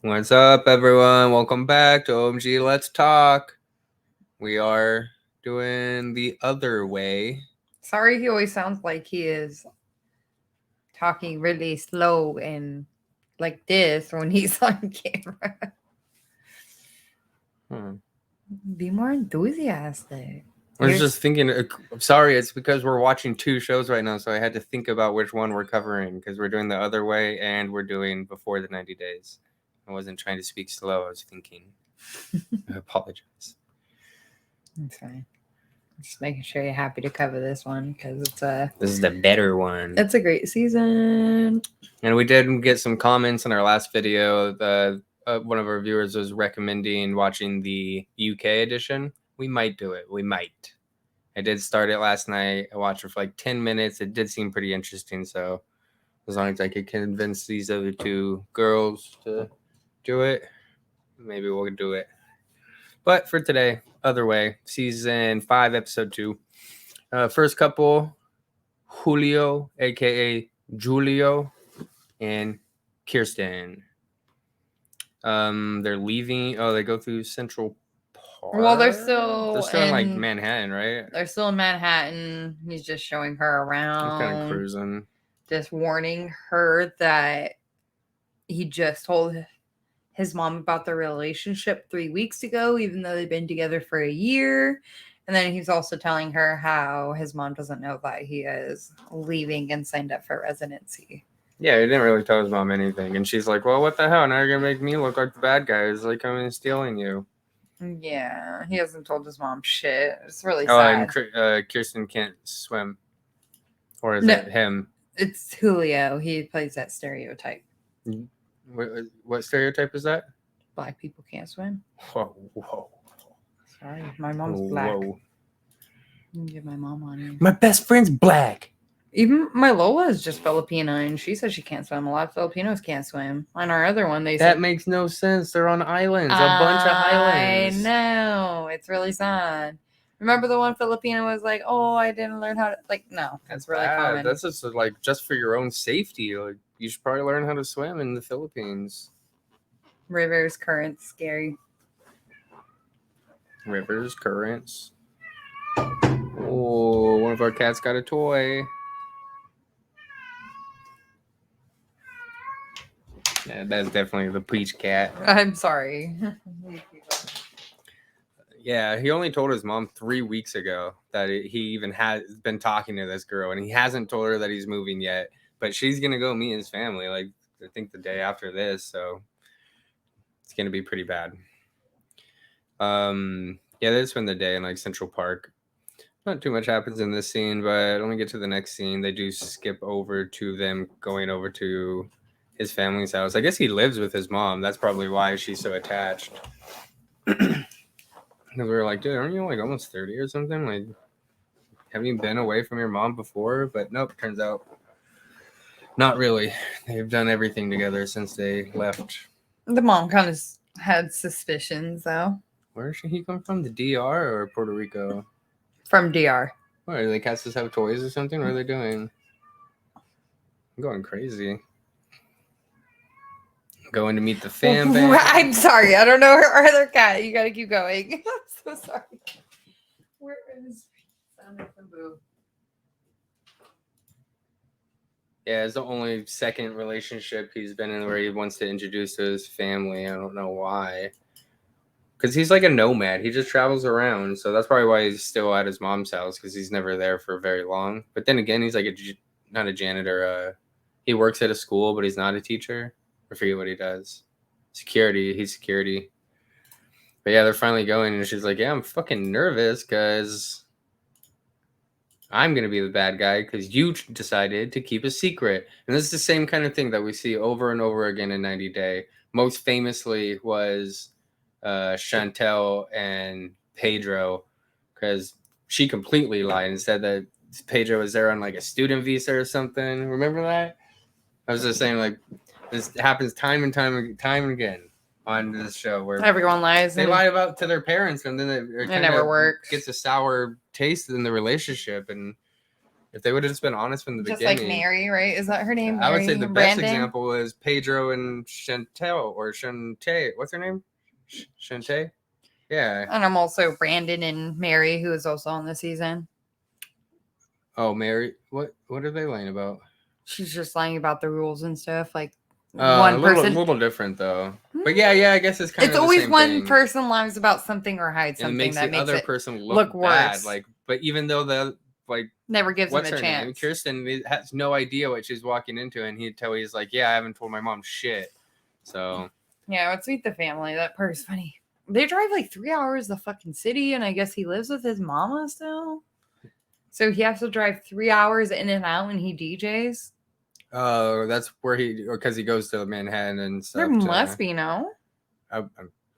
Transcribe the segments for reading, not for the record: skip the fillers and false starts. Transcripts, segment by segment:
What's up, everyone? Welcome back to OMG Let's Talk. We are doing the other way. Sorry, he always sounds like he is talking really slow and like this when he's on camera. Be more enthusiastic. I was just thinking, sorry, it's because we're watching two shows right now, so I had to think about which one we're covering because we're doing the other way and we're doing before the 90 days. I wasn't trying to speak slow. I was thinking. I apologize. It's fine. Just making sure you're happy to cover this one because this is the better one. It's a great season. And we did get some comments in our last video. One of our viewers was recommending watching the UK edition. We might do it. We might. I did start it last night. I watched it for like 10 minutes. It did seem pretty interesting. So as long as I could convince these other two girls to do it, maybe we'll do it. But for today, other way, season 5, episode 2. First couple, Julio, aka Julio, and Kirsten. They're leaving. Oh, they go through Central Park. Well, they're still in like Manhattan, right? They're still in Manhattan. He's just showing her around. Kind of cruising. Just warning her that he just told his mom about their relationship 3 weeks ago, even though they've been together for a year. And then he's also telling her how his mom doesn't know that he is leaving and signed up for residency. Yeah, he didn't really tell his mom anything. And she's like, well, what the hell? Now you're going to make me look like the bad guy. It's like coming and stealing you. Yeah, he hasn't told his mom shit. It's really sad. And Kirsten can't swim. Or is it him? It's Julio. He plays that stereotype. What stereotype is that? Black people can't swim. Whoa. Sorry, my mom's black. Get my mom on here. My best friend's black. Even my Lola is just Filipino, and she says she can't swim. A lot of Filipinos can't swim. On our other one, they that makes no sense. They're on islands, a bunch of islands. I know. It's really sad. Remember the one Filipino was like, "Oh, I didn't learn how to." Like, no, that's really common. That's just like just for your own safety. Like, you should probably learn how to swim in the Philippines. Rivers, currents, scary. Rivers, currents. Oh, one of our cats got a toy. Yeah, that's definitely the peach cat. I'm sorry. Yeah, he only told his mom 3 weeks ago that he even has been talking to this girl, and he hasn't told her that he's moving yet. But she's gonna go meet his family, like I think the day after this, so it's gonna be pretty bad. Yeah, they spend the day in like Central Park. Not too much happens in this scene, but when we get to the next scene, they do skip over to them going over to his family's house. I guess he lives with his mom. That's probably why she's so attached. Because we were like, dude, aren't you like almost 30 or something? Like, haven't you been away from your mom before? But nope, turns out not really. They've done everything together since they left. The mom kind of had suspicions, though. Where should he come from? The DR or Puerto Rico? From DR. What, do the cats just have toys or something? What are they doing? I'm going crazy. Going to meet the fan band. I'm sorry. I don't know our other cat. You got to keep going. I'm so sorry. Where is Boo? Yeah, it's the only second relationship he's been in where he wants to introduce to his family. I don't know why. Because he's like a nomad. He just travels around. So that's probably why he's still at his mom's house, because he's never there for very long. But then again, he's like not a janitor. He works at a school, but he's not a teacher. I forget what he does. Security. He's security. But yeah, they're finally going, and she's like, yeah, I'm fucking nervous because I'm going to be the bad guy because you decided to keep a secret. And this is the same kind of thing that we see over and over again in 90 Day. Most famously was Chantel and Pedro, because she completely lied and said that Pedro was there on like a student visa or something. Remember that? I was just saying, like, this happens time and time again on this show where everyone lies. They lie about to their parents, and then it never works. Gets a sour taste in the relationship, and If they would have just been honest from the Just beginning. like Mary, right? Is that her name? I would say Mary the best Brandon? example was Pedro and Chantel or Shantae. What's her name? Shantae? Yeah. And I'm also Brandon and Mary, who is also on the season. Oh, Mary. What are they lying about? She's just lying about the rules and stuff. Like A one person. little different though. But yeah, I guess it's kind It's of always the same one thing. person lies about something or hides And something it makes that the makes other it person look bad. worse. Like, but even though the never gives what's him a her chance. name? Kirsten has no idea what she's walking into, and he's like, "Yeah, I haven't told my mom shit." So yeah, let's meet the family. That part's funny. They drive like 3 hours the fucking city, and I guess he lives with his mama still. So he has to drive 3 hours in and out, and he DJs. oh, that's where because he goes to Manhattan and stuff. There must be no.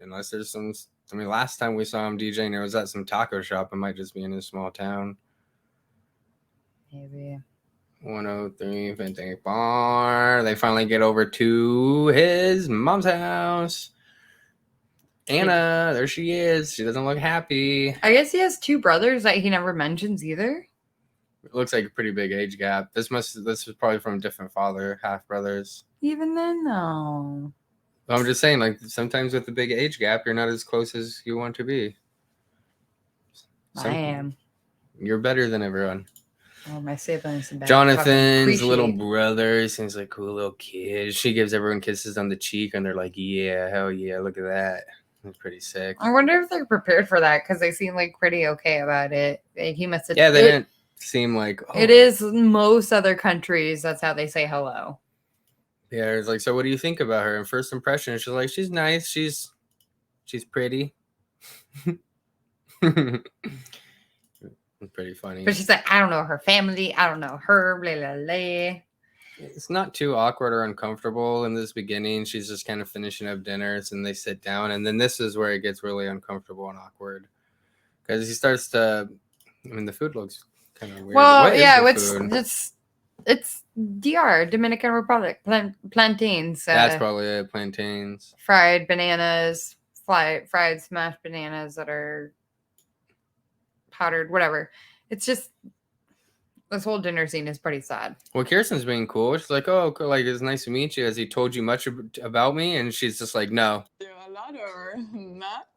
Unless there's some. I mean, last time we saw him DJing, it was at some taco shop. It might just be in a small town. Maybe. 103 Vente Bar. They finally get over to his mom's house. Anna, there she is. She doesn't look happy. I guess he has 2 brothers that he never mentions either. It looks like a pretty big age gap. This was probably from a different father, half brothers. Even then, no. I'm just saying, like, sometimes with the big age gap, you're not as close as you want to be. I am. You're better than everyone. Oh, my siblings. Jonathan's little brother seems like a cool little kid. She gives everyone kisses on the cheek, and they're like, yeah, hell yeah, look at that. It's pretty sick. I wonder if they're prepared for that, because they seem like pretty okay about it. Like, he must have. Yeah, they didn't seem like. Oh. It is most other countries. That's how they say hello. Yeah, it's like, so what do you think about her? And first impression, she's like, she's nice. She's pretty. It's pretty funny. But she's like, I don't know her family. I don't know her. Blah, blah, blah. It's not too awkward or uncomfortable in this beginning. She's just kind of finishing up dinners, and they sit down. And then this is where it gets really uncomfortable and awkward. Because he starts to, I mean, the food looks kind of weird. Well, yeah, it's DR, Dominican Republic, plantains. That's probably it, plantains. Fried bananas, fried smashed bananas that are powdered, whatever. It's just, this whole dinner scene is pretty sad. Well, Kirsten's being cool. She's like, oh, like, it's nice to meet you. Has he told you much about me? And she's just like, no. A lot or not?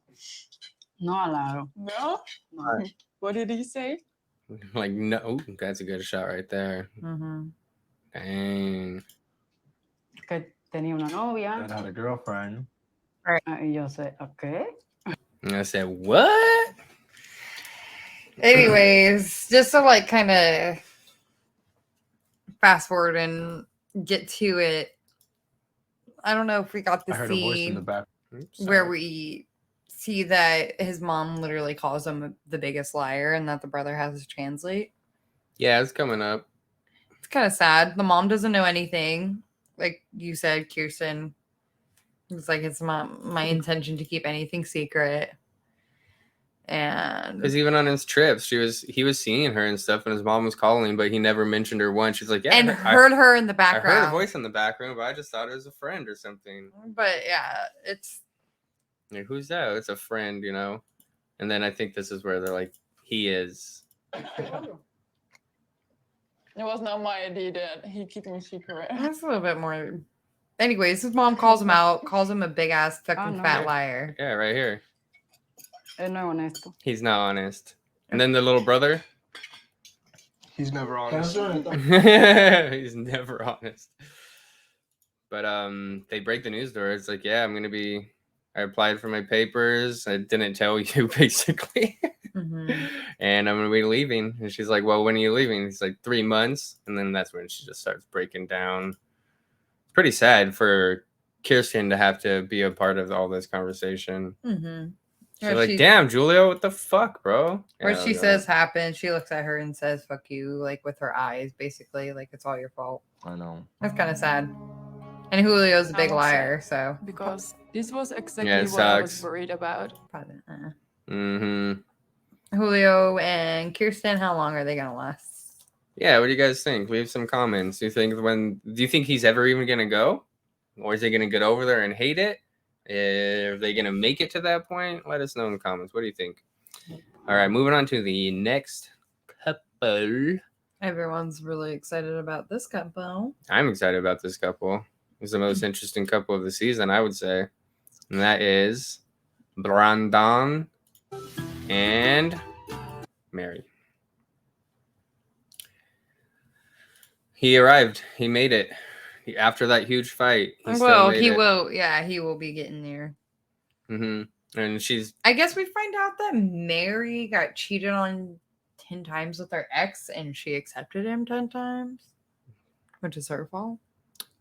Not a lot. No? No. What did he say? Like, no. Ooh, that's a good shot right there. Mm-hmm. Dang. Que tenía una novia. That had a girlfriend. Right. Y yo said, okay. And I said, what? Anyways, just to like kind of fast forward and get to it. I don't know if we got the I heard a voice in scene the back. where we see that his mom literally calls him the biggest liar and that the brother has to translate. Yeah, it's coming up. It's kind of sad. The mom doesn't know anything. Like you said, Kirsten, it's like, it's not my intention to keep anything secret. And because even on his trips, he was seeing her and stuff, and his mom was calling, but he never mentioned her once. She's like, yeah, and heard her in the background. I heard a voice in the background, but I just thought it was a friend or something. But yeah, it's like, who's that? It's a friend, you know. And then I think this is where they're like, he is. It was not my idea that he keep me secret. That's a little bit more. Anyways, his mom calls him out, calls him a big ass fucking fat liar. Yeah, right here. Él no es honesto. He's not honest. And then the little brother. He's never honest. He's never honest. But they break the news to her. It's like, yeah, I applied for my papers. I didn't tell you, basically. Mm-hmm. And I'm gonna be leaving. And she's like, well, when are you leaving? He's like, 3 months. And then that's when she just starts breaking down. It's pretty sad for Kirsten to have to be a part of all this conversation. Mm-hmm. She's like, damn, Julio, what the fuck, bro? What she says happened. She looks at her and says, fuck you, like with her eyes, basically, like it's all your fault. I know. That's kind of sad. And Julio's a big liar, so. Because this was exactly it what I was sucks. worried about. Mm-hmm. Julio and Kirsten, how long are they gonna last? Yeah, what do you guys think? Leave some comments. Do you think he's ever even gonna go? Or is he gonna get over there and hate it? Are they going to make it to that point? Let us know in the comments. What do you think? All right, moving on to the next couple. Everyone's really excited about this couple. I'm excited about this couple. It's the most interesting couple of the season, I would say. And that is Brandon and Mary. He arrived. He made it. After that huge fight, he still made he it. will. Yeah, he will be getting there. And she's. I guess we find out that Mary got cheated on 10 times with her ex, and she accepted him 10 times, which is her fault.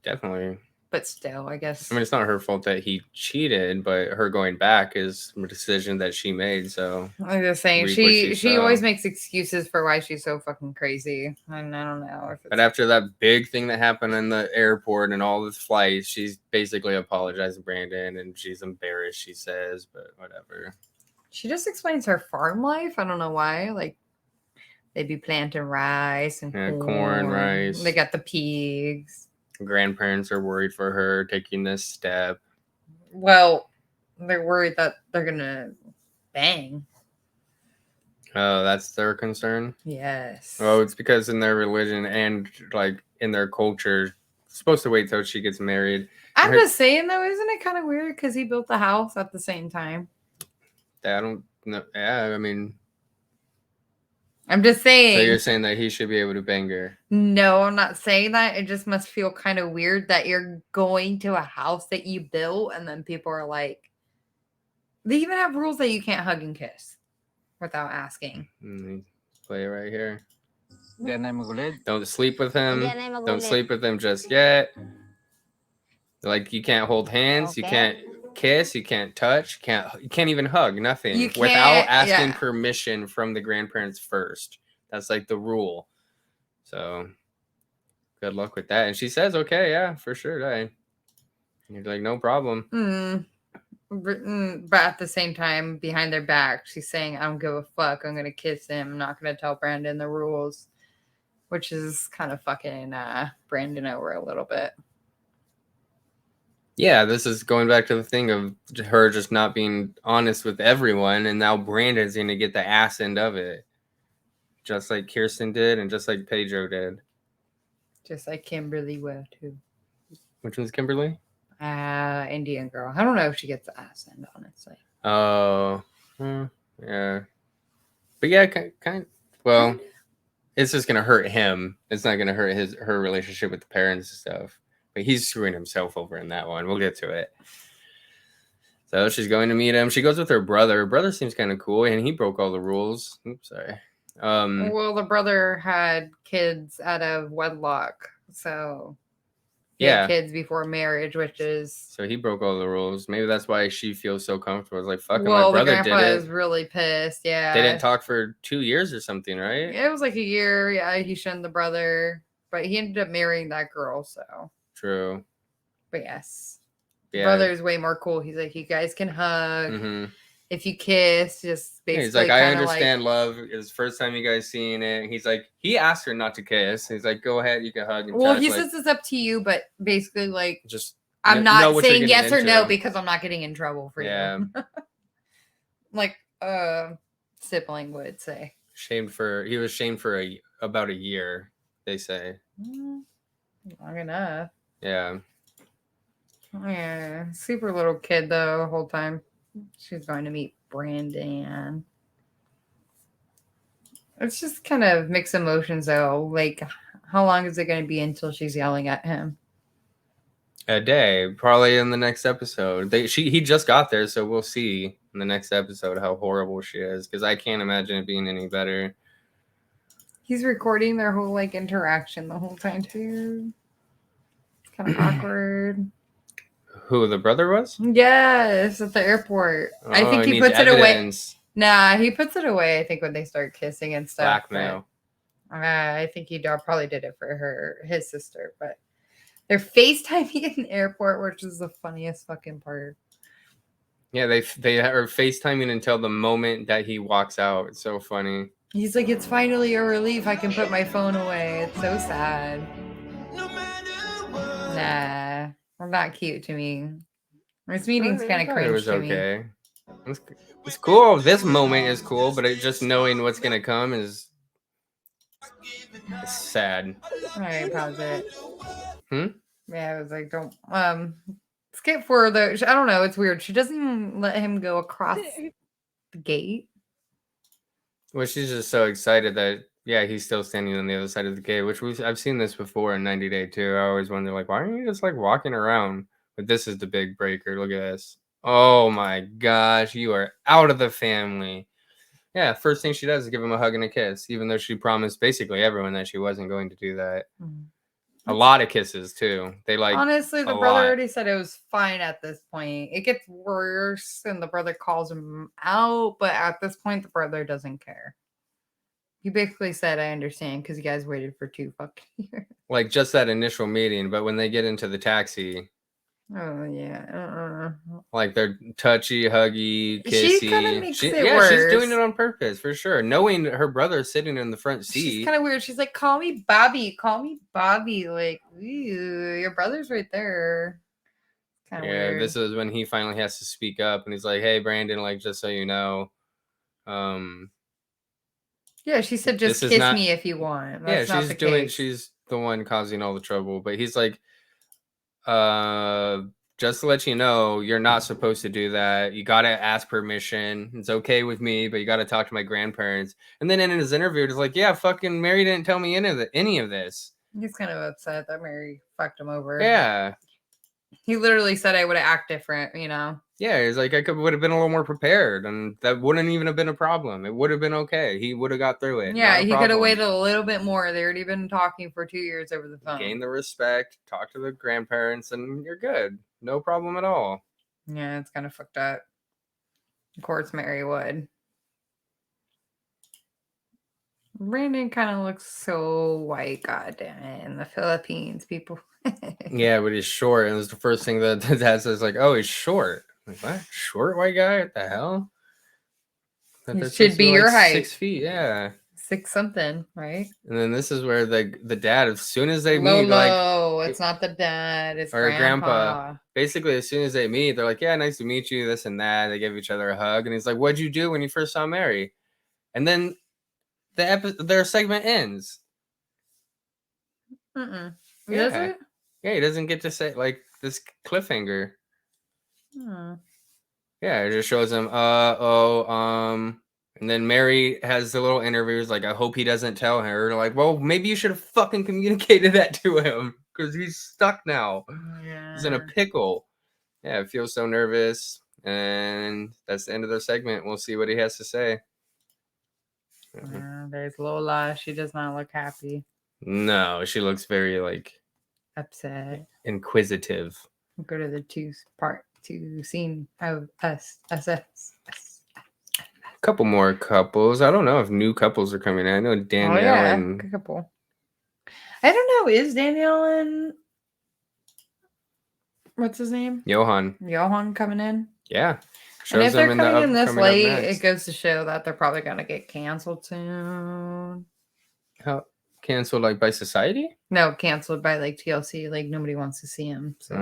Definitely. But still, I guess. I mean, it's not her fault that he cheated, but her going back is a decision that she made. So I'm just saying, reap what she she sow. always makes excuses for why she's so fucking crazy, and I don't know if it's But after that big thing that happened in the airport and all the flights, she's basically apologized to Brandon, and she's embarrassed, she says, but whatever. She just explains her farm life. I don't know why. Like, they'd be planting rice and corn, rice. They got the pigs. Grandparents are worried for her taking this step. Well, they're worried that they're gonna bang. Oh, that's their concern? Yes. Oh, it's because in their religion and like in their culture, supposed to wait till she gets married. I'm just saying though, isn't it kind of weird because he built the house at the same time? I don't know. Yeah, I mean, I'm just saying. so you're saying that he should be able to bang her? No, I'm not saying that. It just must feel kind of weird that you're going to a house that you built and then people are like, they even have rules that you can't hug and kiss without asking. Play it right here. Then I'm gonna Don't sleep with him. Don't sleep with him just yet. Like, you can't hold hands. You can't kiss. You can't touch. You can't even hug. Nothing. You Without can't- asking yeah. permission from the grandparents first. That's like the rule. So good luck with that. And she says, okay, yeah, for sure. And you're like, no problem. But at the same time, behind their back, she's saying, I don't give a fuck. I'm going to kiss him. I'm not going to tell Brandon the rules, which is kind of fucking Brandon over a little bit. Yeah, this is going back to the thing of her just not being honest with everyone. And now Brandon's going to get the ass end of it. Just like Kirsten did and just like Pedro did. Just like Kimberly will, too. Which one's Kimberly? Indian girl. I don't know if she gets the ass end, honestly. Oh, yeah. But yeah, kind. Well, it's just gonna hurt him. It's not gonna hurt her relationship with the parents and stuff. But he's screwing himself over in that one. We'll get to it. So she's going to meet him. She goes with her brother. Her brother seems kind of cool, and he broke all the rules. Oops, sorry. Well, the brother had kids out of wedlock, so he had kids before marriage, which is so he broke all the rules. Maybe that's why she feels so comfortable. It's like, fuck it, well, my the brother did grandpa it. is really pissed. Yeah, They didn't talk for 2 years or something, right? It was like a year. Yeah, he shunned the brother, but he ended up marrying that girl. So True. but yes, Yeah. brother is way more cool. He's like, you guys can hug. Mm-hmm. If you kiss, just basically. He's like, I understand love. It's the first time you guys seeing it. He's like, he asked her not to kiss. He's like, go ahead, you can hug. And well, touch. he like, says it's up to you, but basically, like, just I'm know not what you're saying getting yes or no into. because I'm not getting in trouble for you. Like sibling would say. He was shamed for about a year, they say. Long enough. Yeah. Yeah, super little kid though the whole time. She's going to meet Brandon. It's just kind of mixed emotions though. Like, how long is it going to be until she's yelling at him? A day, probably in the next episode. He just got there, so we'll see in the next episode how horrible she is. Because I can't imagine it being any better. He's recording their whole like interaction the whole time too. It's kind of awkward. Who the brother was? Yes, at the airport. I think he puts it away. Nah, he puts it away. I think when they start kissing and stuff. Blackmail. I think he probably did it for his sister, but they're FaceTiming in the airport, which is the funniest fucking part. Yeah, they are FaceTiming until the moment that he walks out. It's so funny. He's like, it's finally a relief. I can put my phone away. It's so sad. Nah, well, not cute to me. This meeting's kind of cringe It was to okay. It's cool. This moment is cool, but just knowing what's gonna come is It's sad. All right, pause it. Hmm? Yeah, I was like, don't skip for the. I don't know. It's weird. She doesn't even let him go across the gate. Well, she's just so excited that he's still standing on the other side of the gate, which I've seen this before in 90 Day too. I always wonder, like, why aren't you just like walking around? But this is the big breaker. Look at this. Oh my gosh, you are out of the family. Yeah, first thing she does is give him a hug and a kiss, even though she promised basically everyone that she wasn't going to do that. A lot of kisses too. They like honestly, the a brother lot. already said it was fine at this point. It gets worse, and the brother calls him out, but at this point, the brother doesn't care. He basically said, "I understand," because you guys waited for 2 fucking years. Like just that initial meeting, but when they get into the taxi, Oh yeah. like they're touchy, huggy, kissy. She kind of makes it yeah, worse. she's doing it on purpose for sure. Knowing that her brother's sitting in the front seat. She's kind of weird. She's like, "Call me Bobby. Call me Bobby." Like, ew, your brother's right there. Kind of weird. This is when he finally has to speak up, and he's like, "Hey, Brandon, like just so you know, yeah." She said, "Just kiss me if you want." That's not the case. She's the one causing all the trouble, but he's like, just to let you know, you're not supposed to do that. You got to ask permission. It's okay with me, but you got to talk to my grandparents. And then in his interview, it's like, yeah, fucking Mary didn't tell me any of this. He's kind of upset that Mary fucked him over. Yeah. He literally said I would have acted different, you know? Yeah, he's like, would have been a little more prepared, and that wouldn't even have been a problem. It would have been okay. He would have got through it. Yeah, he could have waited a little bit more. They already been talking for 2 years over the phone. Gain the respect, talk to the grandparents, and you're good. No problem at all. Yeah, it's kind of fucked up. Of course, Mary would. Brandon kind of looks so white, goddamn it, in the Philippines, people. Yeah, but he's short, and it was the first thing that the dad says, like, "Oh, he's short." I'm like, what? Short white guy? What the hell? He should be your height. 6 feet, yeah. 6 something, right? And then this is where the dad, as soon as they meet, like, it's not the dad, it's or grandpa. Basically, as soon as they meet, they're like, "Yeah, nice to meet you," this and that. They give each other a hug, and he's like, "What'd you do when you first saw Mary?" And then their segment ends. Does Yeah. it? Yeah, he doesn't get to say like this cliffhanger. Yeah, it just shows him, and then Mary has the little interviews like, I hope he doesn't tell her. Like, well, maybe you should have fucking communicated that to him because he's stuck now. Yeah. He's in a pickle. Yeah, I feel so nervous. And that's the end of their segment. We'll see what he has to say. There's Lola. She does not look happy. No, she looks very like upset, inquisitive. Go to the 2 scene of us. A couple more couples. I don't know if new couples are coming in. I know Danielle and a couple. I don't know. Is Danielle and what's his name? Johan coming in? Yeah. And if they're coming in this late, it goes to show that they're probably gonna get canceled soon. How canceled, like by society? No, canceled by like TLC. Like nobody wants to see him. So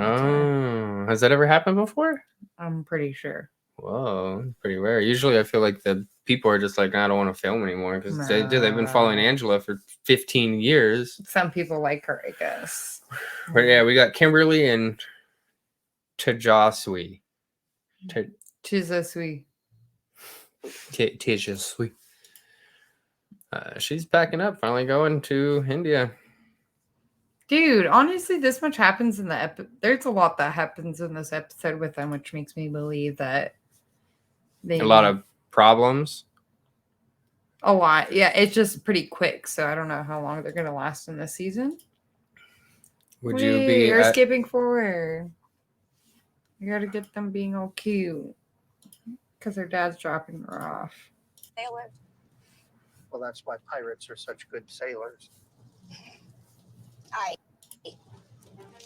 has that ever happened before? I'm pretty sure. Whoa, pretty rare. Usually, I feel like the people are just like, I don't want to film anymore because they've been following Angela for 15 years. Some people like her, I guess. But yeah, we got Kimberly and Tejaswi. Tejaswi. She's packing up, finally going to India. Dude, honestly, this much happens in the episode. There's a lot that happens in this episode with them, which makes me believe that a lot of problems. A lot. Yeah, it's just pretty quick, so I don't know how long they're going to last in this season. You're skipping forward. You got to get them being all cute because their dad's dropping her off. Sailors. Well, that's why pirates are such good sailors.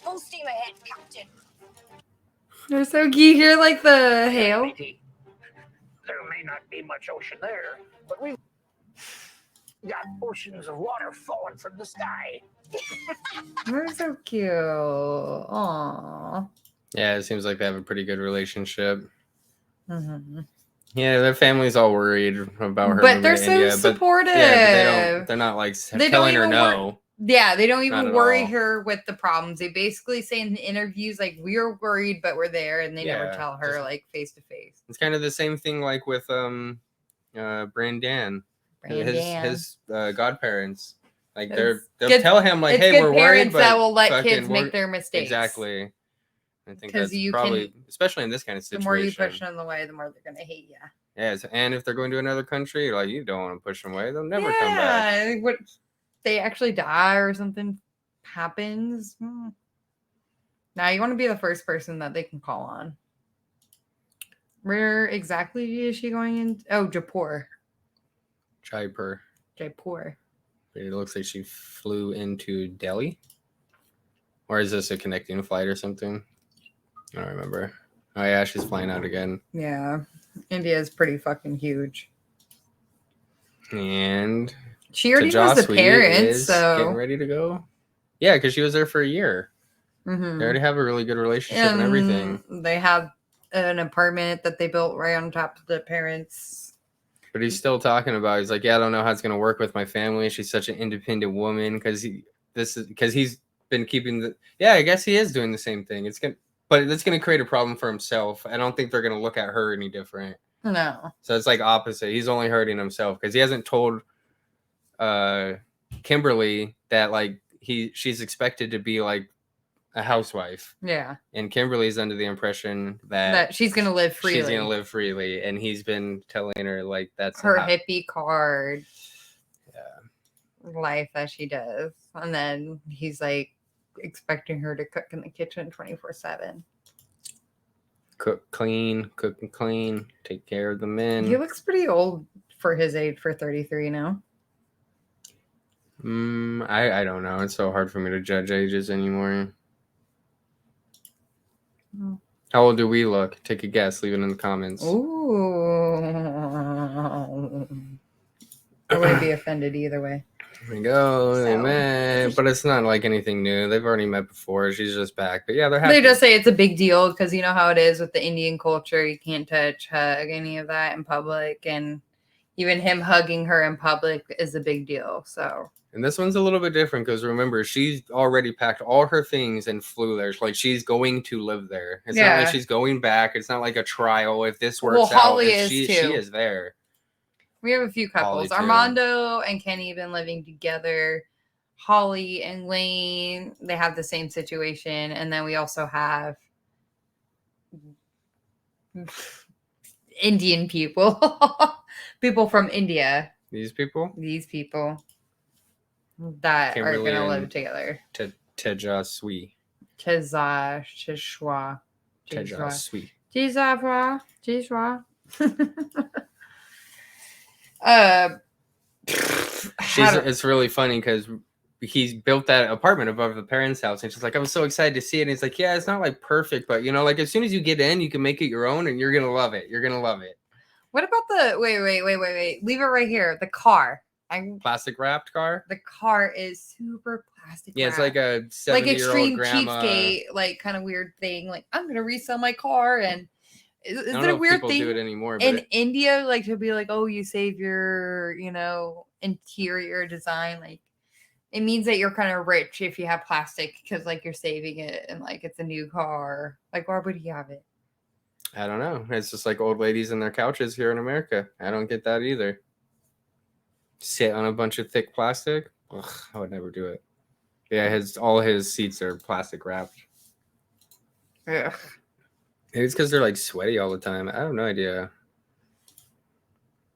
Full steam ahead, Captain. They're so cute. You're like the hail. There may not be much ocean there, but we've got oceans of water falling from the sky. They're so cute. Aww. Yeah, it seems like they have a pretty good relationship. Mm-hmm. Yeah, their family's all worried about her. But moving they're to so India, supportive. But they're not like They don't telling her even no. Yeah, they don't Not even at worry all. her with the problems. They basically say in the interviews, like, we're worried, but we're there, and they never Yeah, tell her just- like face to face. It's kind of the same thing like with Brandon. His godparents. Like they'll good- tell him like, It's hey, good we're worried, parents but that will let fucking kids make we're- their mistakes. Exactly. I think 'Cause that's you probably, especially in this kind of The situation. more you push them away, the more they're gonna hate you. Yes, and if they're going to another country, like you don't want to push them away, they'll never come back. Yeah, what they actually die or something happens. Now you want to be the first person that they can call on. Where exactly is she going in? Oh, Jaipur. Jaipur. It looks like she flew into Delhi. Or is this a connecting flight or something? I don't remember. Oh yeah, she's flying out again. Yeah, India is pretty fucking huge. And She already knows the Tejaswi parents, is so getting ready to go. Yeah, because she was there for a year. Mhm. They already have a really good relationship and everything. They have an apartment that they built right on top of the parents. But he's still talking about. He's like, yeah, I don't know how it's gonna work with my family. She's such an independent woman because he's been keeping the. Yeah, I guess he is doing the same thing. But it's gonna create a problem for himself. I don't think they're gonna look at her any different. No. So it's like opposite. He's only hurting himself because he hasn't told Kimberly that like she's expected to be like a housewife. Yeah. And Kimberly's under the impression That she's gonna live freely. She's gonna live freely, and he's been telling her like that's her hippie card. Life that she does, and then he's like expecting her to cook in the kitchen 24/7. Cook and clean, take care of the men. He looks pretty old for his age, for 33 now. I don't know. It's so hard for me to judge ages anymore. How old do we look? Take a guess. Leave it in the comments. Ooh. I wouldn't be offended either way. There we go. They So- met, but it's not like anything new. They've already met before. She's just back. But yeah, they're happy. They just say it's a big deal because you know how it is with the Indian culture. You can't touch, hug, any of that in public. And even him hugging her in public is a big deal. So And this one's a little bit different because remember, she's already packed all her things and flew there. Like she's going to live there. It's not like she's going back. It's not like a trial. If this works out, Holly is she too. is there. We have a few couples. Holly, too. Armando and Kenny been living together. Holly and Lane, they have the same situation. And then we also have Indian people. People from India. These people? These people that Kimberly are going to live and together. Tejaswi. Tejaswi. Tejaswi. Tejaswi. It's really funny because he's built that apartment above the parents' house, and she's like, "I'm so excited to see it." And he's like, "Yeah, it's not like perfect, but you know, like as soon as you get in, you can make it your own, and you're gonna love it. You're gonna love it." What about the wait? Leave it right here. The car. Plastic wrapped car. The car is super plastic. Yeah, it's like a 70-year-old like extreme grandma. cheapskate, like kind of weird thing. Like I'm gonna resell my car, and is I don't it know a if weird people thing do it anymore? in But India? Like to be like, oh, you save your, interior design. Like it means that you're kind of rich if you have plastic because like you're saving it and like it's a new car. Like why would you have it? I don't know. It's just like old ladies in their couches here in America. I don't get that either. Sit on a bunch of thick plastic. Ugh, I would never do it. Yeah, all his seats are plastic wrapped. Yeah. Maybe it's because they're like sweaty all the time. I have no idea.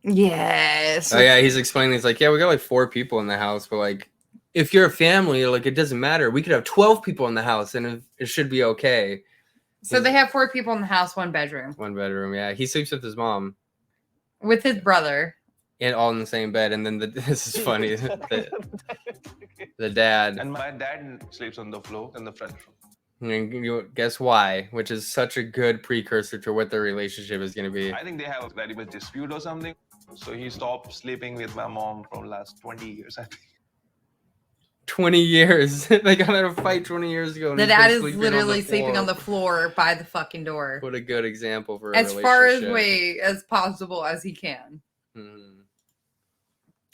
Yes. Oh yeah, he's explaining. He's like, yeah, we got like 4 people in the house, but like, if you're a family, like it doesn't matter. We could have 12 people in the house, and it should be okay. So they have 4 people in the house, 1 bedroom. 1 bedroom. Yeah, he sleeps with his mom. With his brother. And all in the same bed. And then this is funny. the dad. And my dad sleeps on the floor in the front room. And guess why? Which is such a good precursor to what their relationship is going to be. I think they have a very much dispute or something. So he stopped sleeping with my mom from last 20 years, I think. 20 years. They got in a fight 20 years ago. And The he's been dad is sleeping literally floor. sleeping on the floor by the fucking door. What a good example for a As far as relationship. way as possible as he can. Mhm.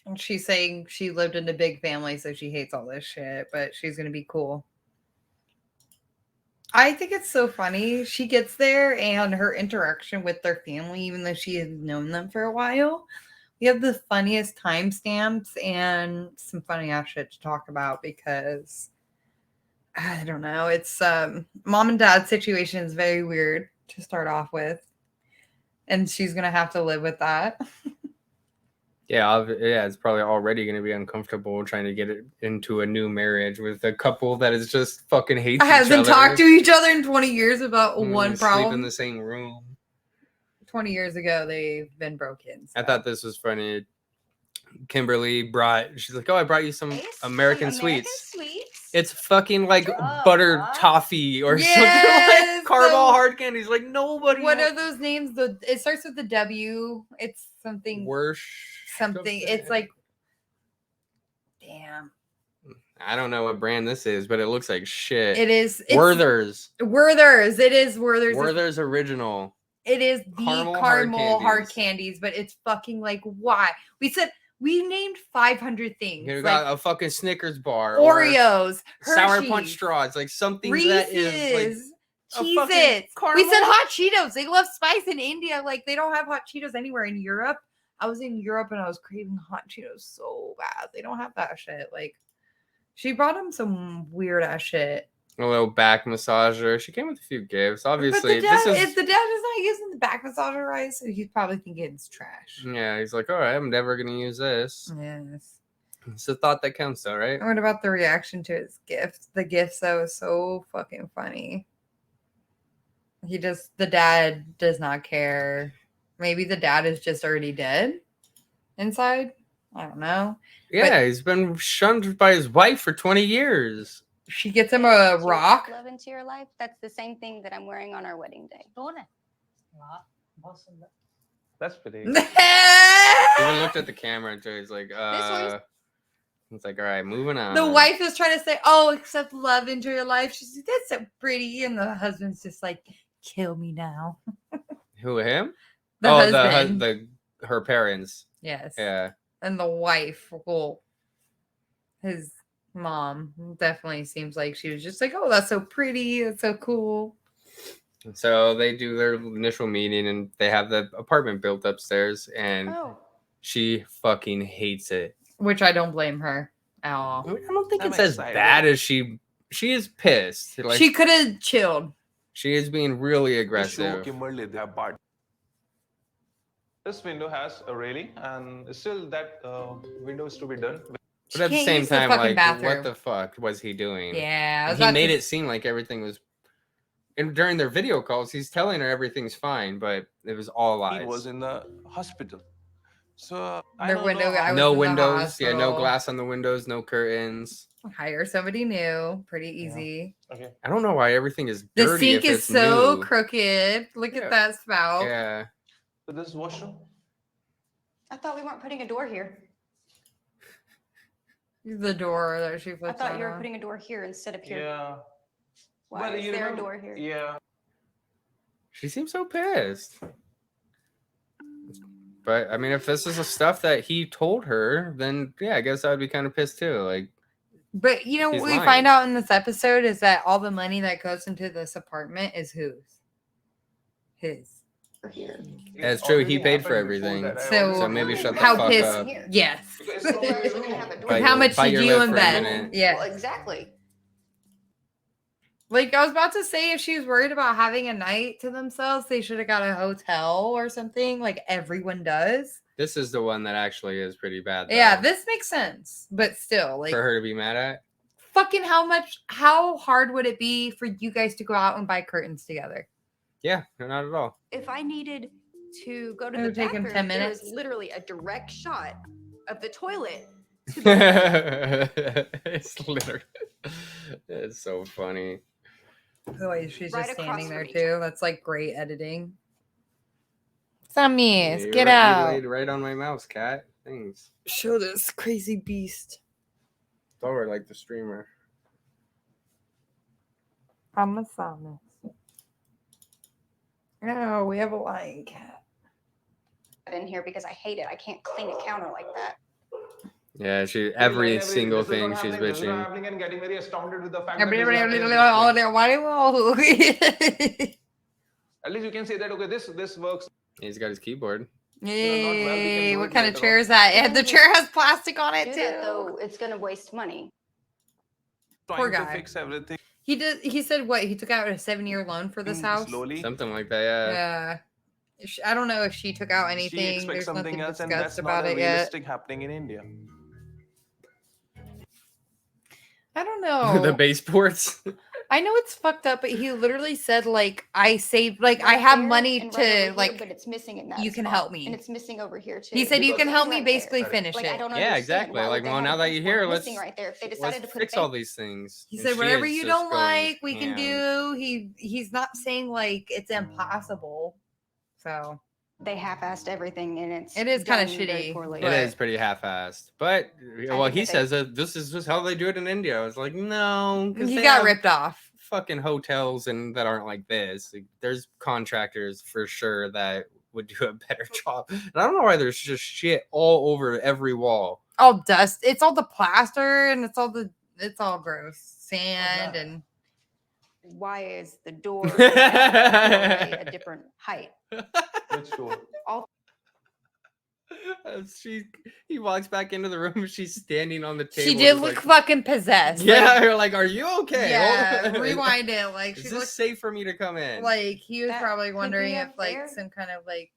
And she's saying she lived in a big family, so she hates all this shit, but she's gonna be cool. I think it's so funny. She gets there and her interaction with their family, even though she has known them for a while. We have the funniest timestamps and some funny ass shit to talk about because I don't know. It's mom and dad's situation is very weird to start off with. And she's gonna have to live with that. Yeah, it's probably already going to be uncomfortable trying to get it into a new marriage with a couple that is just fucking hates I each haven't other. talked to each other in 20 years about one Sleep in problem. the same room. 20 years ago, they've been broken. I so. thought this was funny. Kimberly she's like, oh, I brought you some American sweets. It's fucking like buttered toffee or something Yes, like caramel the- hard candies. Like nobody. What are those names? It starts with the W. It's something. Worse. Something. It's like. Damn. I don't know what brand this is, but it looks like shit. It is. It's Werther's. Werther's. It is Werther's. Werther's original. It is the caramel hard candies. candies, but it's fucking like why? We named 500 things. You like got a fucking Snickers bar, or Oreos, sour Hershey's, punch straws, like something Reese's, that is like a fucking Cheez-Its. We said caramel. hot Cheetos. They love spice in India. Like they don't have hot Cheetos anywhere in Europe. I was in Europe and I was craving hot Cheetos so bad. They don't have that shit. Like she brought him some weird ass shit. A little back massager. She came with a few gifts. But Obviously, the dad, this if is the dad is not using the back massager right, so he's probably thinking it's trash. yeah. He's like, all right, I'm never gonna use this. Yes. It's the thought that counts, though, right? What about the reaction to his gifts? The gifts though is so fucking funny. The dad does not care. Maybe the dad is just already dead inside. I don't know. Yeah, he's been shunned by his wife for 20 years. She gets him a rock. Love into your life. That's the same thing that I'm wearing on our wedding day. That's pretty. He even looked at the camera until he's like, one's- it's like, all right, moving on. The wife is trying to say, "Oh, accept love into your life." She's like, "That's so pretty," and the husband's just like, "Kill me now." Who, him? The husband. Her parents. Yes. Yeah. And the wife, well, his mom definitely seems like she was just like, "Oh, that's so pretty. That's so cool." So they do their initial meeting and they have the apartment built upstairs and Oh, she fucking hates it. Which I don't blame her at all. I don't think I'm it's as excited. bad as she is pissed. Like She could have chilled. she is being really Show aggressive. Kimberly their part. This window has a railing, and still that window is to be done. But at the can't same use the time, fucking like, bathroom. what the fuck was he doing? Yeah. I was He about made to- it seem like everything was. And during their video calls, he's telling her everything's fine, but it was all lies. He was in the hospital. So I Their don't window know how- guy was No in the windows, yeah, no hospital. glass on the windows, no curtains. Hire somebody new. Pretty Yeah. easy. Okay. I don't know why everything is The dirty. sink if is it's so new. crooked. Look Yeah. at that spout. Yeah, So this washroom. I thought we weren't putting a door here. The door that she I puts thought on. you were putting a door here instead of here. Yeah. Why But is you there a remember- door here? Yeah. she seems so pissed. But I mean, if this is the stuff that he told her, then yeah, I guess I would be kind of pissed too. Like, But you know He's what we lying. find out in this episode is that all the money that goes into this apartment is whose? His. Here. That's true, he Already paid for happened before everything. that. I So- already so told maybe you. shut the How fuck pissed? up. Here. Yes. Because we're gonna have a door. Bite How your- much bite did your you lip for a invest? minute. Yeah. Well, exactly. Like I was about to say, if she was worried about having a night to themselves, they should have got a hotel or something, like everyone does. This is the one that actually is pretty bad. Though, Yeah, this makes sense, but still, like, for her to be mad at. fucking how hard would it be for you guys to go out and buy curtains together? Yeah, not at all. If I needed to go to It the would take him bathroom, 10 there was minutes. literally a direct shot of the toilet. It's literally, it's so funny. The way she's Right just across standing from there each too. That's like great editing. Some miss, You get right- you out. laid right on my mouse, cat. Thanks. Show this crazy beast. Or like the streamer. Amasamas. Oh, we have a lion cat. In here because I hate it. I can't clean a counter like that. Yeah, she Like every single this is thing not she's happening, this is not bitching. happening, and getting very astounded with the fact Why that do we at least you can say that okay, this works. He's got his keyboard. Yay, do what it kind of later chair on. is that? Yeah, the chair has plastic on it Do too. that though, it's gonna waste money. Poor Trying guy. to fix everything He did. He said what? He took out a 7-year loan for this house. slowly. Something like that, yeah. Yeah. I don't know if she took out She anything. expects There's something nothing else, and discussed that's about not it yet. realistic happening in India. I don't The know. baseboards. I know it's fucked up, but he literally said like I saved, like I Right have there money and right to over here, like. but it's missing in that you can spot, help me. and it's missing over here too. He said you Because can help me right there. basically Correct. finish Like it. I don't Yeah, understand. exactly. Why would Like, they well, have now a that you're baseboard here, missing let's right there. If they let's decided to put fix a all these things. He And said she whatever is you just don't going like, we can ham. do. He's not saying like it's impossible. So they half-assed everything, and it's It is kinda done very shitty, poorly. It but- is pretty half-assed, but well, think he that they- says that this is just how they do it in India. I was like, no, 'cause he they got have ripped off. fucking hotels and that aren't like this. Like, there's contractors for sure that would do a better job. And I don't know why there's just shit all over every wall. All dust. It's all the plaster and it's all gross. Sand and Why is the door and the doorway a different height? Which door? He walks back into the room. She's standing on the table. she did just look like, fucking possessed. yeah, you're like, are you okay? Yeah, Hold on. rewind it. Like Is she this looked safe for me to come in? like he was That probably could be wondering if up like there. some kind of like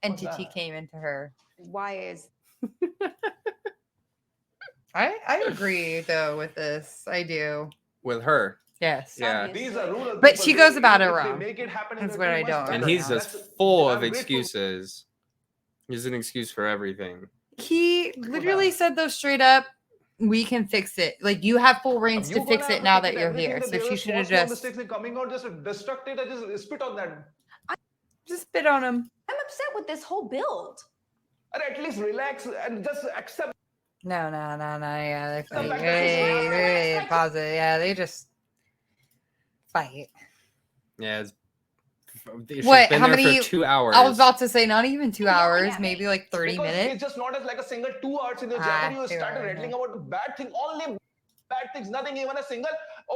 What's entity that? came into her. Why is I agree though with this. I do. With her. Yes. Yeah. obvious? These are rural But people. she goes about it if they wrong. make it happen in That's a what day, I much don't better. And Better he's now. just That's- full I'm of grateful. excuses. He's an excuse for everything. He literally said though straight up, we can fix it. Like you have full reins You to fix gonna it have now to that fix you're everything here. that So there she was should have small just mistakes coming out, just destruct it and just spit on that. spit on him. I'm upset with this whole build. Or at least relax and just accept. No. Yeah, they Come fight. back to Hey, this. hey, pause it. Yeah, they just fight. Yeah. She's What, been how there many- for 2 hours. I was about to say not even 2 Yelling hours, at me. maybe like 30 Because minutes. it's just not as like a single 2 hours in the Ah, Japan. You 2 started hours, rattling yeah. about bad thing, only bad things, nothing even a single.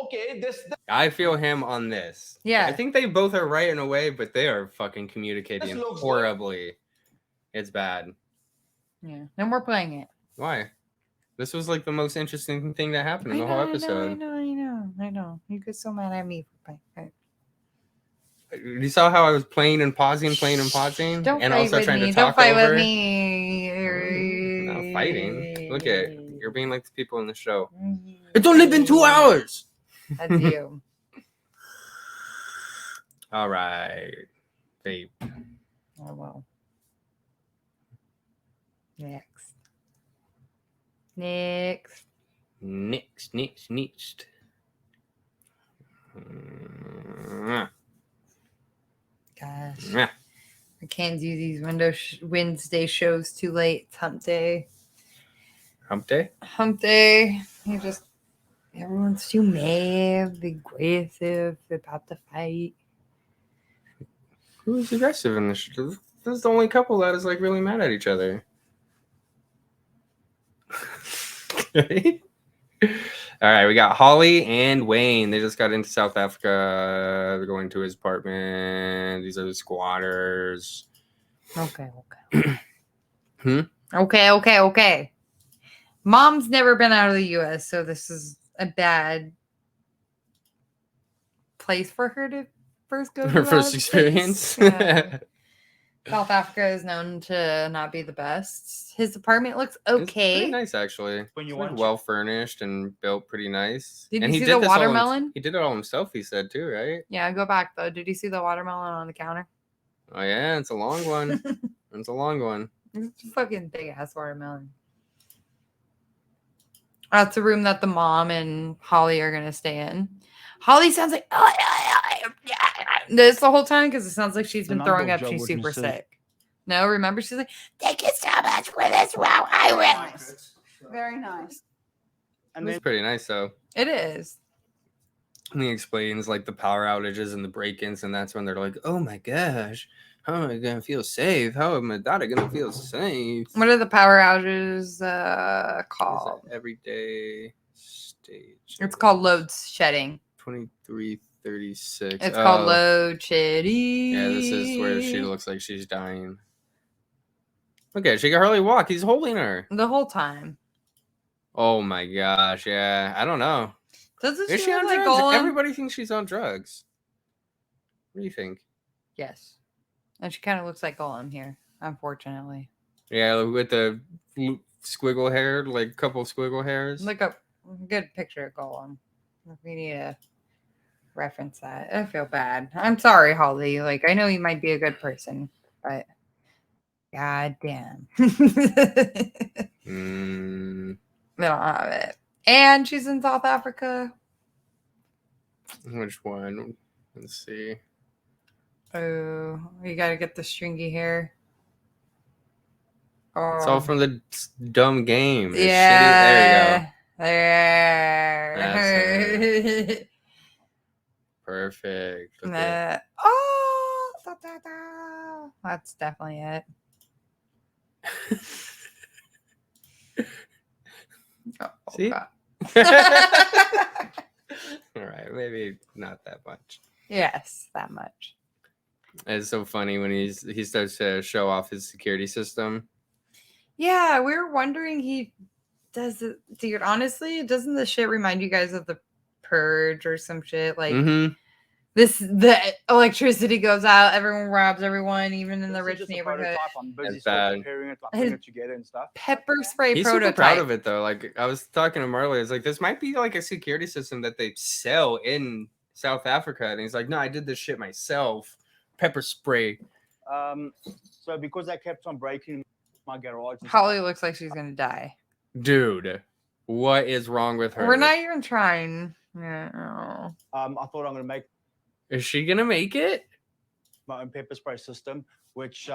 Okay, this I feel him on this. Yeah. I think they both are right in a way, but they are fucking communicating This looks good. horribly. It's bad. Yeah, and we're playing it. Why? This was like the most interesting thing that happened in the whole I episode. know. You get so mad at me for playing. You saw how I was playing and pausing, Don't and fight also with trying me. to Don't talk fight over. with me. I'm not fighting. Look at you're being like the people in the show. It's only been 2 hours. That's you. All right, babe. Oh well. Next. Next. Gosh, Yeah. I can't do these Wednesday shows too late. It's hump day. Hump day. Hump day. Everyone's too mad, aggressive about the fight. Who's aggressive in this show? This is the only couple that is like really mad at each other. Okay. All right, we got Holly and Wayne. They just got into South Africa. They're going to his apartment. These are the squatters. Okay. Hmm? Okay. Mom's never been out of the U.S., so this is a bad place for her to first go to. Her out first of the experience. States. Yeah. South Africa is known to not be the best. His apartment looks It's okay. pretty nice, actually. When you It's, like, watch well furnished and built pretty nice. Did and you he see the this all watermelon? he did it all himself, he said, too, right? Yeah, go back though. Did you see the watermelon on the counter? Oh, yeah, it's a long one. It's a long one. It's a fucking big ass watermelon. That's the room that the mom and Holly are gonna stay in. Holly sounds like this the whole time because it sounds like she's been An throwing uncle up. job, She's wouldn't super you say? sick. No, remember she's like, "Thank you so much for this. Wow, I really." Very nice. And It's then pretty nice though. It is. And he explains like the power outages and the break-ins, and that's when they're like, "Oh my gosh, how am I gonna feel safe? How am my daughter gonna feel safe?" What are the power outages What is called? that? Everyday stage. It's called load shedding. 2336. It's called load shedding. Yeah, this is where she looks like she's dying. Okay, she can hardly walk. He's holding her. The whole time. Oh my gosh, yeah. I don't know. Doesn't Is she she look on like drugs? Gollum? Everybody thinks she's on drugs. What do you think? Yes. And she kind of looks like Gollum here, unfortunately. Yeah, with the squiggle hair, like couple squiggle hairs. Look up good picture of Gollum. We need to reference that. I feel bad. I'm sorry, Holly. Like, I know you might be a good person, but god damn. Mm, They don't have it. And she's in South Africa. which one? Let's see. Oh, you gotta get the stringy hair. Oh, It's all from the dumb game. The yeah. Shitty, there There. you go. Perfect. Look at- Oh, that's definitely it. Oh, See? God. All right, maybe not that much. Yes, that much. It's so funny when he starts to show off his security system. Yeah, we were wondering he does it, dude. Honestly, doesn't this shit remind you guys of the Purge or some shit? Like Mm-hmm. the electricity goes out, everyone robs everyone, even in the this is rich just a neighborhood. prototype. I'm busy That's still bad. preparing it, like His- putting it together and stuff. Pepper spray He's prototype. super proud of it though. Like I was talking to him earlier, it's like this might be like a security system that they sell in South Africa, and he's like, "No, I did this shit myself. Pepper spray." So because I kept on breaking my garage, and Holly stuff, looks like she's gonna die. Dude, what is wrong with her? We're not even trying. Yeah. I thought I'm gonna make Is she gonna make it? my own pepper spray system, which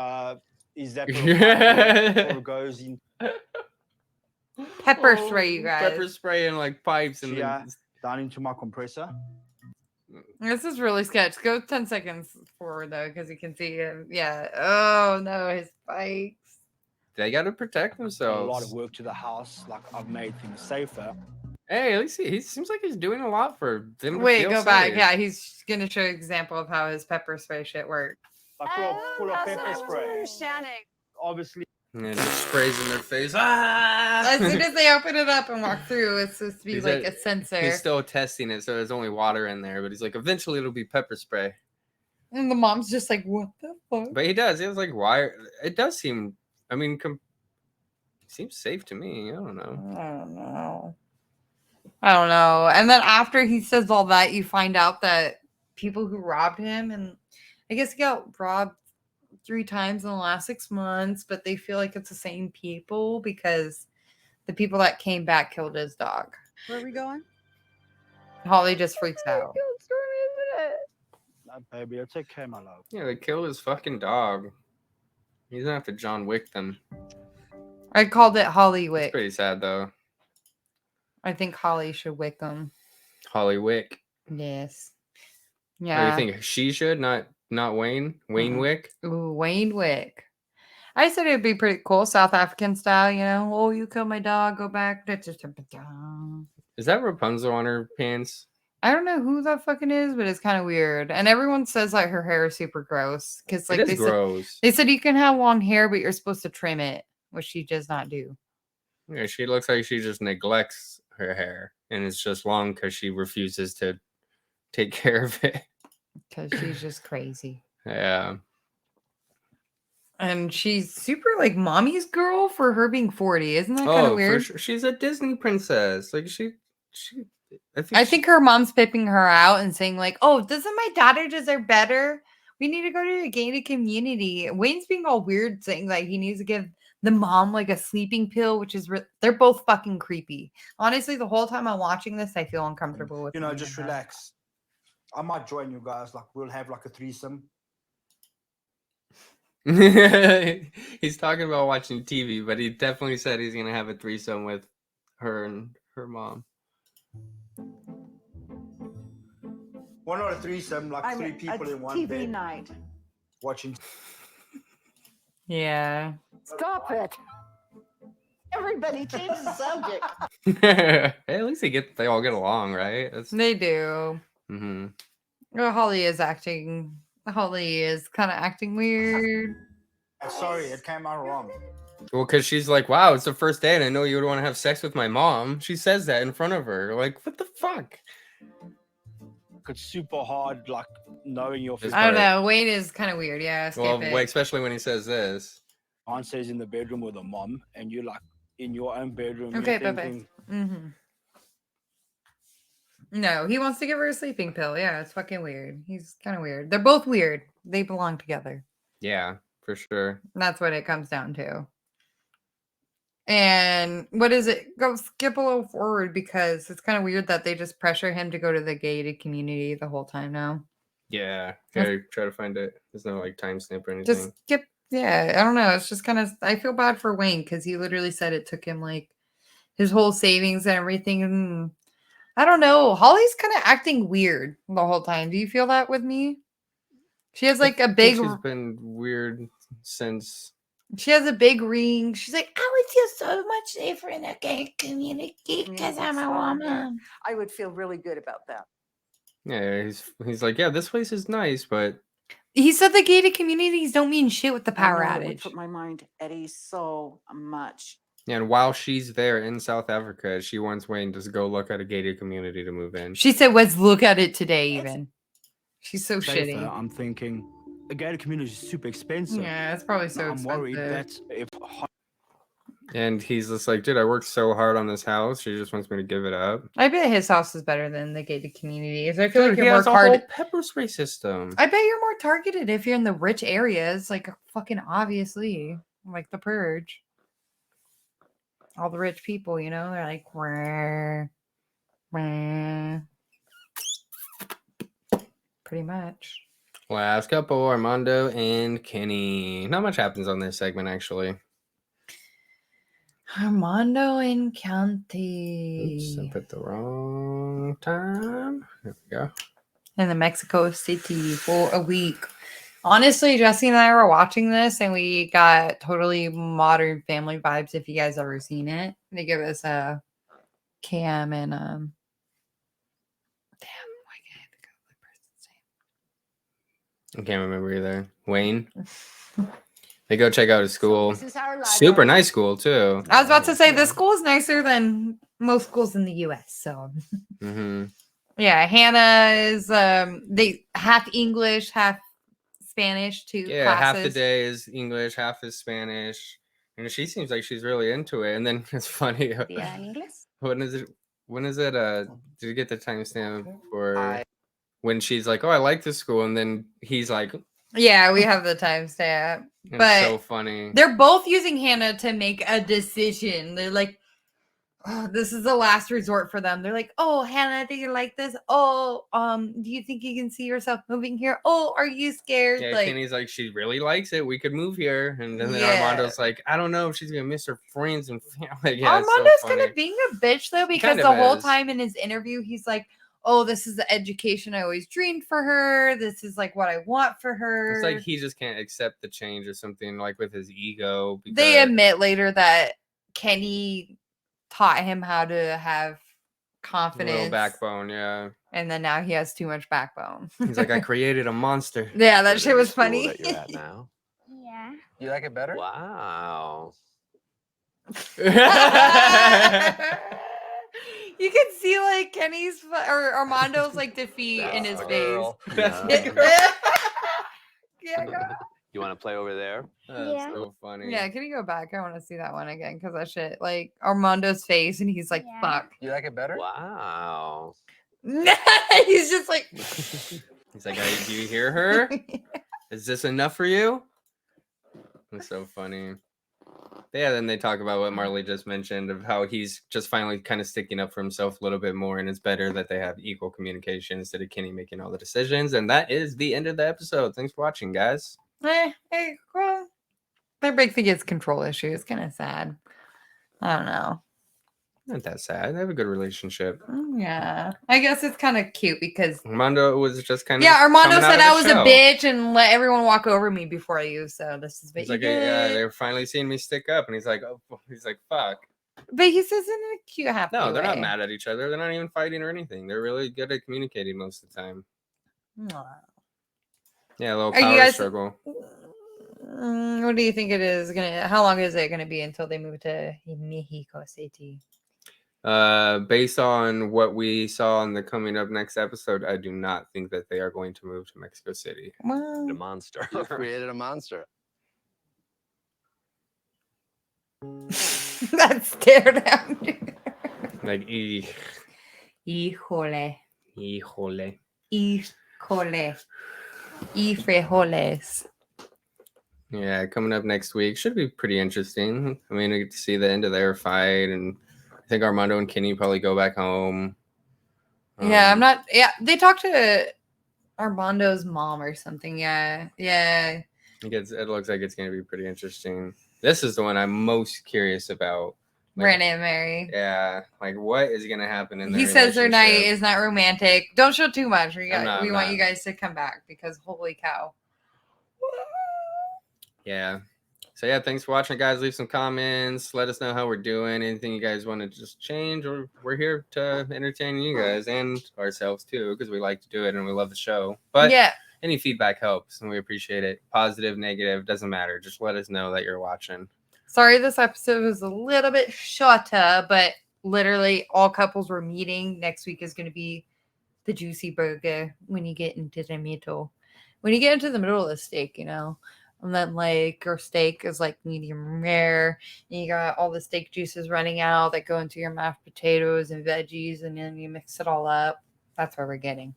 is that Yeah. or goes in Pepper spray, you guys. Pepper spray and like pipes and Yeah. then down into my compressor. This is really sketch. Go 10 seconds forward though, because you can see him. Yeah. Oh no, his spikes. they gotta protect A themselves. lot of work to the house. Like I've made things safer. Hey, at least he seems like he's doing a lot for them. To Wait, feel go back. safe. Yeah, he's gonna show you an example of how his pepper spray shit works. Like full of pepper spray. Obviously, And it just sprays in their face. Ah! As soon as they open it up and walk through, it's supposed to be He's like at- a sensor. He's still testing it, so there's only water in there. But he's like, eventually it'll be pepper spray. And the mom's just like, what the fuck? But he does. He was like, why? It does seem. I mean, seems safe to me. I don't know. I don't know. And then after he says all that, you find out that people who robbed him, and I guess he got robbed 3 times in the last 6 months, but they feel like it's the same people because the people that came back killed his dog. Where are we going? Holly just freaks out. no, baby, it's okay, my love. Yeah, they killed his fucking dog. He's gonna have to John Wick them. I called it It's Hollywick. pretty sad though. I think Holly should wick them. Holly Wick. Yes. What do Yeah. you think? She should, not Wayne. Wayne Mhm. Wick. Ooh, Wayne Wick. I said it'd be pretty cool, South African style, you know. Oh, you killed my dog, go back. Is that Rapunzel on her pants? I don't know who that fucking is, but it's kind of weird. And everyone says like her hair is super gross because like it they is said, gross. they said you can have long hair, but you're supposed to trim it, which she does not do. Yeah, she looks like she just neglects her hair, and it's just long because she refuses to take care of it. Because she's just crazy. Yeah. And she's super like mommy's girl for her being 40. Isn't that kind of For weird? sure. She's a Disney princess. Like she. I think her mom's pipping her out and saying like, "Oh, doesn't my daughter deserve better? We need to go to a gated community." Wayne's being all weird, saying that he needs to give the mom like a sleeping pill, which is they're both fucking creepy. Honestly, the whole time I'm watching this, I feel uncomfortable with. You know, Wayne just and her. relax. I might join you guys. Like we'll have like a threesome. he's talking about watching TV, but he definitely said he's gonna have a threesome with her and her mom. One or a threesome, like three people in one TV bed night. watching. Yeah. Stop it. Everybody change the subject. Hey, at least they all get along, right? That's They do. mm-hmm. Well, Holly is kind of acting weird. Sorry, it came out wrong. Well, because she's like, wow, it's the first day, and I know you would want to have sex with my mom. She says that in front of her. Like, what the fuck? It's super hard, like knowing your This I don't part. know. Wayne is kind of weird. Yeah, skip Well, it. especially when he says this. fiance's in the bedroom with a mom, and you're like in your own bedroom. you're Okay, bye-bye. thinking, Mm-hmm. No, he wants to give her a sleeping pill. Yeah, it's fucking weird. He's kind of weird. They're both weird. They belong together. Yeah, for sure. That's what it comes down to. And what is it? Go skip a little forward because it's kind of weird that they just pressure him to go to the gated community the whole time now. Yeah, That's- gotta try to find it. There's no like timestamp or anything. Just skip. Yeah, I don't know. It's just kind of. I feel bad for Wayne because he literally said it took him like his whole savings and everything. And I don't know. Holly's kind of acting weird the whole time. Do you feel that with me? She has like a I think big. She's been weird since. She has a big ring. She's like, I would feel so much safer in a gay community because I'm a woman. I would feel really good about that. Yeah, he's like, yeah, this place is nice, but He said the gated communities don't mean shit with the power I know it would outage. put my mind at ease so much. yeah, and while she's there in South Africa, she wants Wayne to go look at a gated community to move in. She said, let's look at it today, even. She's so safer, shitty. I'm thinking, a gated community is super expensive. Yeah, it's probably so I'm worried expensive. that if And he's just like, dude, I worked so hard on this house. She just wants me to give it up. I bet his house is better than the gated communities. I feel Dude, like he you're more has a whole targeted. pepper spray system. I bet you're more targeted if you're in the rich areas, like fucking obviously, like the purge. All the rich people, you know, they're like, "Rah, rah." Pretty much. Last couple, Armando and Kenny. Not much happens on this segment, actually. Armando and Oops, I County put the wrong time. There we go. in the Mexico City for a week. Honestly, Jesse and I were watching this and we got totally Modern Family vibes. If you guys ever seen it, they give us a Cam and damn, why can't I think of the person's name? I can't remember either. Wayne. They go check out his school. This is our Super library. nice school, too. I was about to say this school is nicer than most schools in the U.S. So Mm-hmm. yeah, Hannah is they half English, half Spanish too. Yeah, half the classes. day is English, half is Spanish. And she seems like she's really into it. And then it's funny. Yeah, in English. When is it? Did you get the timestamp for when she's like, "Oh, I like this school," and then he's like, Yeah, we have the timestamp. it's But so funny. they're both using Hannah to make a decision. They're like, oh, this is the last resort for them. They're like, oh, Hannah, do you like this? Oh, do you think you can see yourself moving here? Oh, are you scared? Yeah, Like, Kenny's like, she really likes it. We could move here. And then Yeah. Armando's like, I don't know if she's gonna miss her friends and family. Yeah, it's Armando's so kind funny. of being a bitch though, because kind the of whole is. time in his interview, he's like, oh, this is the education I always dreamed for her. This is like what I want for her. It's like he just can't accept the change or something, like with his ego. They because- admit later that Kenny taught him how to have confidence. little backbone, yeah. And then now he has too much backbone. He's like, I created a monster. Yeah, that Better shit than the was school funny. that you're at now. Yeah. You like it better? Wow. You can see like Kenny's or Armando's like defeat in his That's face. girl. That's Yeah. the girl. Yeah, go. You want to play over there? That's Yeah. so funny. Yeah, can you go back? I want to see that one again because that shit, like Armando's face, and he's like, Yeah. "Fuck." You like it better? Wow. He's just like, He's like, "Hey, do you hear her? Is this enough for you?" It's so funny. Yeah, then they talk about what Marley just mentioned of how he's just finally kind of sticking up for himself a little bit more, and it's better that they have equal communication instead of Kenny making all the decisions. And that is the end of the episode. Thanks for watching, guys. well, their big thing is control issue. It's kind of sad. I don't know. Not that sad. They have a good relationship. Yeah, I guess it's kind of cute because Armando was just kind of yeah, Armando coming out said of I the was shell. a bitch and let everyone walk over me before you. So this is what He's you like, yeah, did. they're finally seeing me stick up, and he's like, oh, he's like, fuck. But he says in a cute, happy No, they're not way. mad at each other. They're not even fighting or anything. They're really good at communicating most of the time. Aw. Yeah, a little Are you power guys- struggle. What do you think it is gonna? How long is it gonna be until they move to Mexico City? Based on what we saw in the coming up next episode, I do not think that they are going to move to Mexico City. The Well, monster. You've created a monster. that stared at me. Like, Híjole. híjole. Híjole. Y frijoles. Yeah, coming up next week should be pretty interesting. I mean, we get to see the end of their fight, and I think Armando and Kenny probably go back home. Yeah, I'm not. Yeah, they talked to Armando's mom or something. Yeah. It looks like it's going to be pretty interesting. This is the one I'm most curious about. Like, Brandon and Mary. Yeah, like what is going to happen in their He says their night relationship? is not romantic. Don't show too much. We I'm want not. you guys to come back because holy cow. Yeah. So yeah, thanks for watching, guys. Leave some comments. Let us know how we're doing. Anything you guys want to just change, or we're here to entertain you guys and ourselves too, because we like to do it and we love the show. But yeah, any feedback helps, and we appreciate it. Positive, negative, doesn't matter. Just let us know that you're watching. sorry this episode was a little bit shorter, but literally all couples were meeting. Next week is going to be the juicy burger when you get into the middle. When you get into the middle of the steak, you know. And then like your steak is like medium rare. And you got all the steak juices running out that go into your mashed potatoes and veggies, and then you mix it all up. That's where we're getting.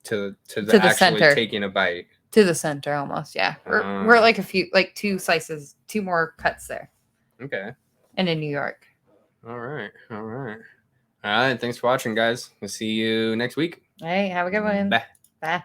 To the the actually center. taking a bite. To the center almost, yeah. We're like two slices, two more cuts there. Okay. And in New York. All right. Thanks for watching, guys. We'll see you next week. Hey, have a good one. Bye. Bye.